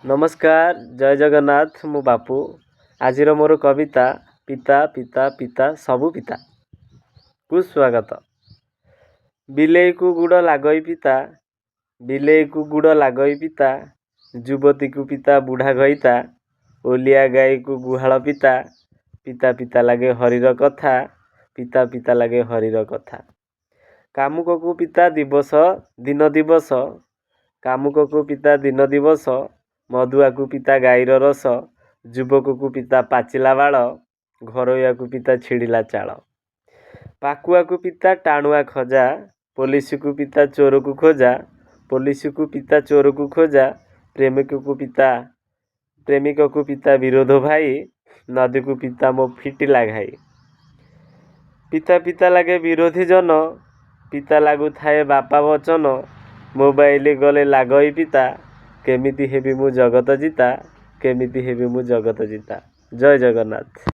नमस्कार जय जगन्नाथ मु बापू आजिर मोर कविता पिता पिता पिता सबु पिता को स्वागत। बिलेई को गुड़ लागई पिता बिलेई को गुड़ लागई पिता युवती को पिता बुढ़ा गईता ओलिया गाई को गुहाल पिता पिता पिता लगे हरिर कथा पिता पिता लगे हरिर कथा। कामुक को पिता दिवस दिन दिवस कामुक को पिता दिन दिवस मधुआ को पिता गाईर रस युवक को पिता पाचिला बाड़ घरोया को पिता छिड़िला चाल। पाकुआ को पिता टाणुआ खजा पुलिस को पिता चोर को खोजा पुलिस को पिता चोर को खोजा प्रेमिक को पिता विरोध भाई नदी को पिता मो फिटिला घाई। पिता पिता लगे विरोधी जन पिता लागू थाए बापा वचन मोबाइल गले लागई पिता केमिति हेबी मु जगत जीता केमिति हेबी मु जगत जीता। जय जगन्नाथ।